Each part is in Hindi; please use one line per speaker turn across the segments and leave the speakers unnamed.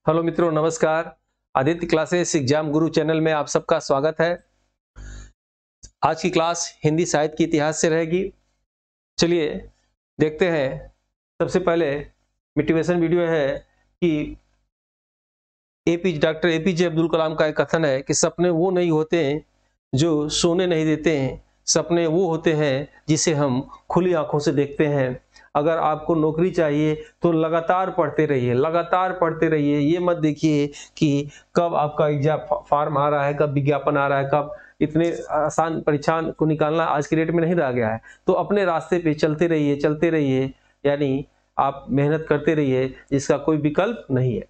हेलो मित्रों, नमस्कार। आदित्य क्लासेस एग्जाम गुरु चैनल में आप सबका स्वागत है। आज की क्लास हिंदी साहित्य के इतिहास से रहेगी। चलिए देखते हैं। सबसे पहले मोटिवेशन वीडियो है कि डॉक्टर एपीजे अब्दुल कलाम का एक कथन है कि सपने वो नहीं होते हैं जो सोने नहीं देते हैं, सपने वो होते हैं जिसे हम खुली आंखों से देखते हैं। अगर आपको नौकरी चाहिए तो लगातार पढ़ते रहिए, लगातार पढ़ते रहिए। ये मत देखिए कि कब आपका एग्जाम फॉर्म आ रहा है, कब विज्ञापन आ रहा है, कब इतने आसान परीक्षा को निकालना आज के डेट में नहीं रह गया है। तो अपने रास्ते पे चलते रहिए, चलते रहिए, यानी आप मेहनत करते रहिए, जिसका कोई विकल्प नहीं है।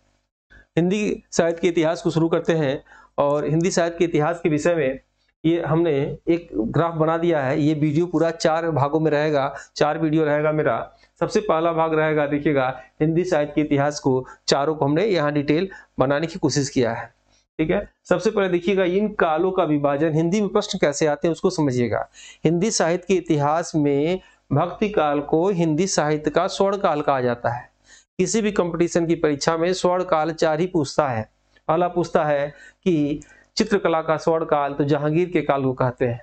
हिंदी साहित्य के इतिहास को शुरू करते हैं और हिंदी साहित्य के इतिहास के विषय में ये हमने एक ग्राफ बना दिया है। ये वीडियो पूरा 4 भागों में रहेगा, 4 वीडियो रहेगा मेरा। सबसे पहला भाग रहेगा, देखिएगा हिंदी साहित्य के इतिहास को चारों को हमने यहाँ डिटेल बनाने की कोशिश किया है। ठीक है, सबसे पहले देखिएगा इन कालों का विभाजन, हिंदी में प्रश्न कैसे आते हैं उसको समझिएगा। हिंदी साहित्य के इतिहास में भक्ति काल को हिंदी साहित्य का स्वर्ण काल कहा जाता है। किसी भी कंपटीशन की परीक्षा में स्वर्ण काल 4 ही पूछता है। पहला पूछता है कि चित्रकला का स्वर्ण काल तो जहांगीर के काल को कहते हैं।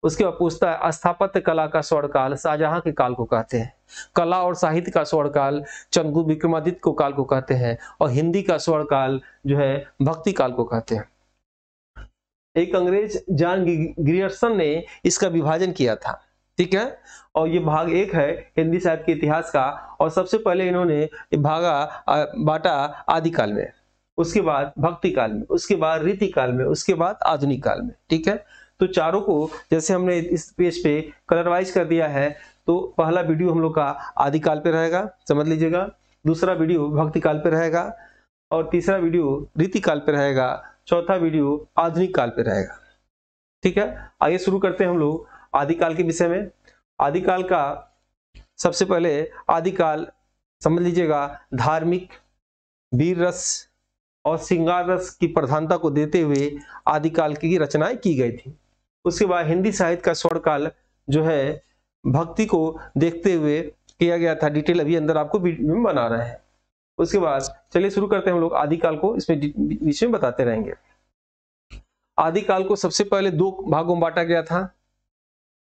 उसके बाद पूछता है स्थापत्य कला का स्वर्ण काल शाहजहां के काल को कहते हैं। कला और साहित्य का स्वर्ण काल चंद्रगुप्त विक्रमादित्य को काल को कहते हैं। और हिंदी का स्वर्ण काल जो है भक्ति काल को कहते हैं। एक अंग्रेज जॉन ग्रियर्सन ने इसका विभाजन किया था। ठीक है, और ये भाग 1 है हिंदी साहित्य के इतिहास का। और सबसे पहले इन्होंने बांटा आदिकाल में, उसके बाद भक्ति काल में, उसके बाद रीति काल में, उसके बाद आधुनिक काल में। ठीक है, तो चारों को जैसे हमने इस पेज पे कलरवाइज कर दिया है। तो पहला वीडियो हम लोग का आदिकाल पे रहेगा, समझ लीजिएगा। दूसरा वीडियो भक्ति काल पे रहेगा और तीसरा वीडियो रीति काल पे रहेगा। चौथा वीडियो आधुनिक काल पे रहेगा। ठीक है, आइए शुरू करते हैं हम लोग आदिकाल के विषय में। आदिकाल का सबसे पहले आदिकाल समझ लीजिएगा धार्मिक, वीर रस और श्रृंगार रस की प्रधानता को देते हुए आदिकाल की रचनाएं की गई थी। उसके बाद हिंदी साहित्य का स्वर्ण काल जो है भक्ति को देखते हुए किया गया था। डिटेल अभी अंदर आपको वीडियो में बना रहे हैं। उसके बाद चलिए शुरू करते हैं हम लोग आदिकाल को, इसमें विषय में बताते रहेंगे। आदिकाल को सबसे पहले 2 भागों में बांटा गया था।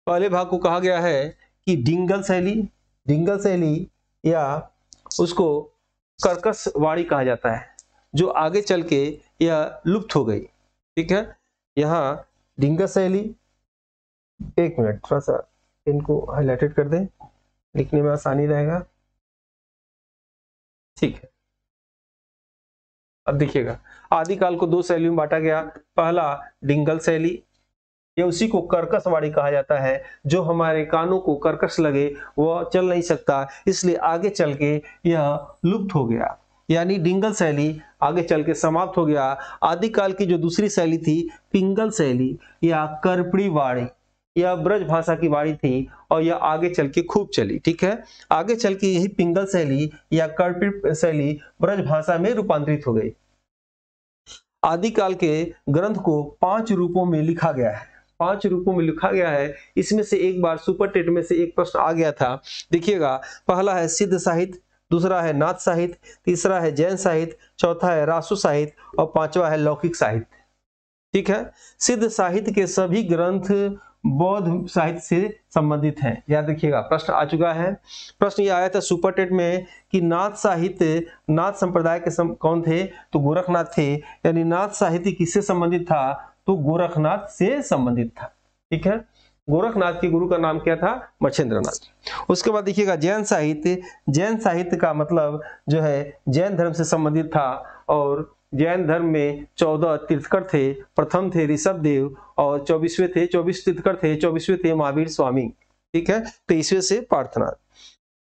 पहले भाग को कहा गया है कि डिंगल शैली या उसको कर्कश वाणी कहा जाता है, जो आगे चल के यह लुप्त हो गई। ठीक है, यहाँ डिंगल शैली, 1 मिनट थोड़ा सा इनको हाईलाइटेड कर दें, लिखने में आसानी रहेगा। ठीक है, अब देखिएगा आदिकाल को 2 शैलियों में बांटा गया। पहला डिंगल शैली, या उसी को कर्कश वाणी कहा जाता है। जो हमारे कानों को कर्कश लगे वह चल नहीं सकता, इसलिए आगे चल के यह लुप्त हो गया, यानी डिंगल शैली आगे चल के समाप्त हो गया। आदिकाल की जो दूसरी शैली थी पिंगल शैली या कर्पड़ी वाणी, यह ब्रज भाषा की वाणी थी और यह आगे चल के खूब चली। ठीक है, आगे चल के यही पिंगल शैली या कर्पड़ी शैली ब्रज भाषा में रूपांतरित हो गई। आदिकाल के ग्रंथ को 5 रूपों में लिखा गया है। 5 रूपों में लिखा गया है। इसमें से एक बार सुपर टेट में से एक प्रश्न आ गया था। देखिएगा, पहला है सिद्ध साहित्य, दूसरा है नाथ साहित्य, तीसरा है जैन साहित्य, चौथा है रासु साहित्य और 5वां है लौकिक साहित्य। ठीक है, सिद्ध साहित्य के सभी ग्रंथ बौद्ध साहित्य से संबंधित हैं। याद रखिएगा, प्रश्न आ चुका है। प्रश्न ये आया था सुपर टेट में कि नाथ साहित्य, नाथ संप्रदाय के कौन थे? तो गोरखनाथ थे। यानी नाथ साहित्य किससे संबंधित था? तो गोरखनाथ से संबंधित था। ठीक है, गोरखनाथ के गुरु का नाम क्या था? मच्छिंद्रनाथ। उसके बाद देखिएगा जैन साहित्य, जैन साहित्य का मतलब जो है जैन धर्म से संबंधित था। और जैन धर्म में 14 तीर्थकर थे। प्रथम थे ऋषभदेव और 24वें थे, 24 तीर्थकर थे, 24वें थे महावीर स्वामी। ठीक है, 23वें से पार्थनाथ।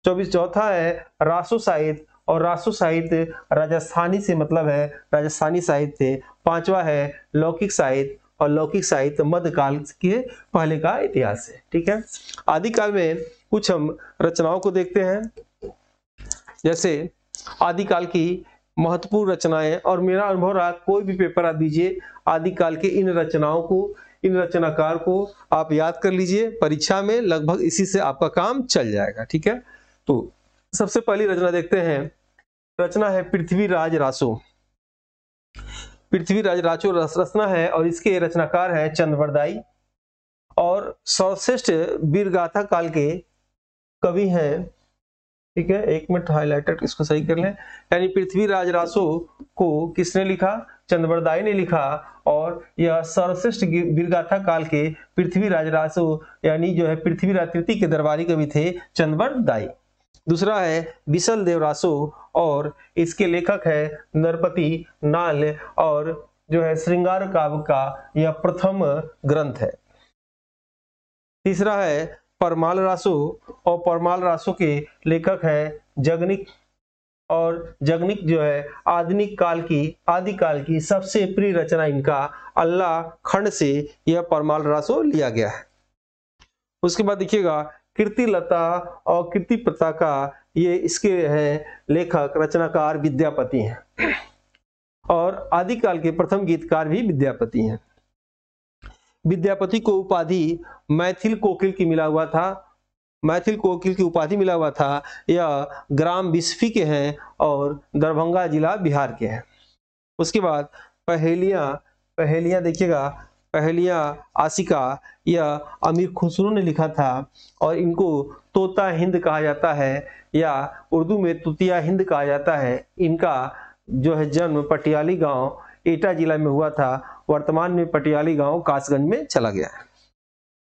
24 चौथा है रासु साहित्य, और रासु साहित्य राजस्थानी से मतलब है राजस्थानी साहित्य। 5वां है लौकिक साहित्य, और लौकिक साहित्य मध्यकाल के पहले का इतिहास है। ठीक है, आदिकाल में कुछ हम रचनाओं को देखते हैं। जैसे आदिकाल की महत्वपूर्ण रचनाएं, और मेरा अनुभव रहा कोई भी पेपर आप दीजिए आदिकाल के इन रचनाओं को, इन रचनाकार को आप याद कर लीजिए। परीक्षा में लगभग इसी से आपका काम चल जाएगा। ठीक है, तो सबसे पहली रचना देखते हैं। रचना है पृथ्वीराज रासो। पृथ्वीराज राजो रचना है और इसके रचनाकार हैं चंद्रवरदाई। और सर्वश्रेष्ठ वीर गाथा काल के कवि हैं, ठीक है, एक मिनट हाइलाइटर इसको सही कर लें, यानी पृथ्वीराज रासो को किसने लिखा? चंद्रवरदाई ने लिखा। और यह सर्वश्रेष्ठ वीरगाथा काल के पृथ्वीराज रासो यानी जो है पृथ्वीराज तृतीय के दरबारी कवि थे चंद्रवरदाई। दूसरा है बिसल देव रासो और इसके लेखक है नरपति नाल और जो है श्रृंगार काव्य का यह प्रथम ग्रंथ है। तीसरा है परमाल रासो और परमाल रासो के लेखक हैं जगनिक। और जगनिक जो है आदिकाल की सबसे प्रिय रचना इनका अल्लाह खंड से यह परमाल रासो लिया गया है। उसके बाद देखिएगा कीर्तिलता और कीर्तिप्रता का ये इसके हैं लेखक रचनाकार विद्यापति हैं और आदिकाल के प्रथम गीतकार भी विद्यापति हैं। विद्यापति को उपाधि मैथिल कोकिल की मिला हुआ था, मैथिल कोकिल की उपाधि मिला हुआ था। यह ग्राम बिस्फी के हैं और दरभंगा जिला बिहार के हैं। उसके बाद पहेलियां देखिएगा, पहेलियां आशिका यह अमीर खुसरो ने लिखा था और इनको तोता हिंद कहा जाता है या उर्दू में तुतिया हिंद कहा जाता है। इनका जो है जन्म पटियाली गांव एटा जिला में हुआ था, वर्तमान में पटियाली गांव कासगंज में चला गया है।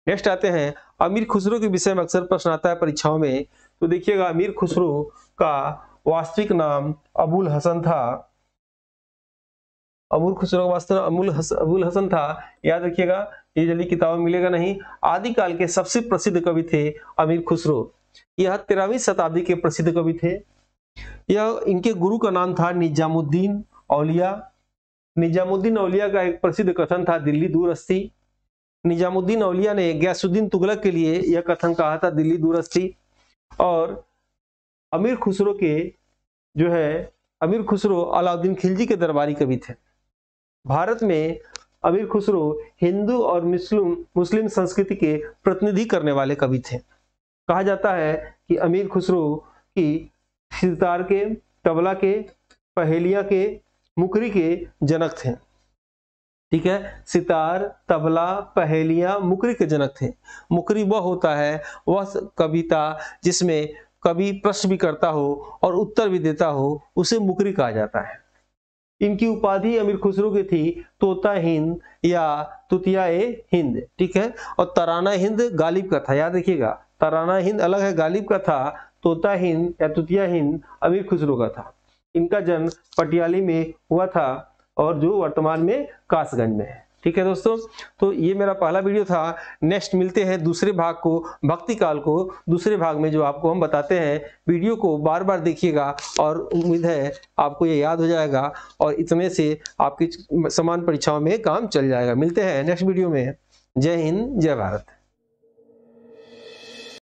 नेक्स्ट आते हैं अमीर खुसरो के विषय में अक्सर प्रश्न आता है परीक्षाओं में, तो देखिएगा अमीर खुसरो का वास्तविक नाम अबुल हसन था। अबुल खुसरो का वास्तविक अबुल हसन था, याद रखिएगा, ये जल्दी किताबों में मिलेगा नहीं। आदिकाल के सबसे प्रसिद्ध कवि थे अमीर खुसरो, यह 13वीं शताब्दी के प्रसिद्ध कवि थे। यह इनके गुरु का नाम था निजामुद्दीन औलिया। निजामुद्दीन औलिया का एक प्रसिद्ध कथन था दिल्ली दूरस्थी। निजामुद्दीन औलिया ने गयासुद्दीन तुगलक के लिए यह कथन कहा था दिल्ली दूरस्थी। और अमीर खुसरो के जो है अमीर खुसरो अलाउद्दीन खिलजी के दरबारी कवि थे। भारत में अमीर खुसरो हिंदू और मुस्लिम संस्कृति के प्रतिनिधि करने वाले कवि थे। कहा जाता है कि अमीर खुसरो की सितार के, तबला के, पहेलिया के, मुकरी के जनक थे। ठीक है, सितार, तबला, पहेलियां, मुकरी के जनक थे। मुकरी वह होता है वह कविता जिसमें कवि प्रश्न भी करता हो और उत्तर भी देता हो, उसे मुकरी कहा जाता है। इनकी उपाधि अमीर खुसरो की थी तोता हिंद या तुतिया हिंद। ठीक है, और तराना हिंद गालिब का था, याद रखिएगा, तराना हिंद अलग है, गालिब का था। तोता हिंद या तुतिया हिंद अमीर खुसरो का था। इनका जन्म पटियाली में हुआ था और जो वर्तमान में कासगंज में है। ठीक है दोस्तों, तो ये मेरा पहला वीडियो था। नेक्स्ट मिलते हैं दूसरे भाग को, भक्ति काल को, दूसरे भाग में जो आपको हम बताते हैं। वीडियो को बार बार देखिएगा और उम्मीद है आपको ये याद हो जाएगा और इतने से आपकी समान परीक्षाओं में काम चल जाएगा। मिलते हैं नेक्स्ट वीडियो में। जय हिंद, जय भारत।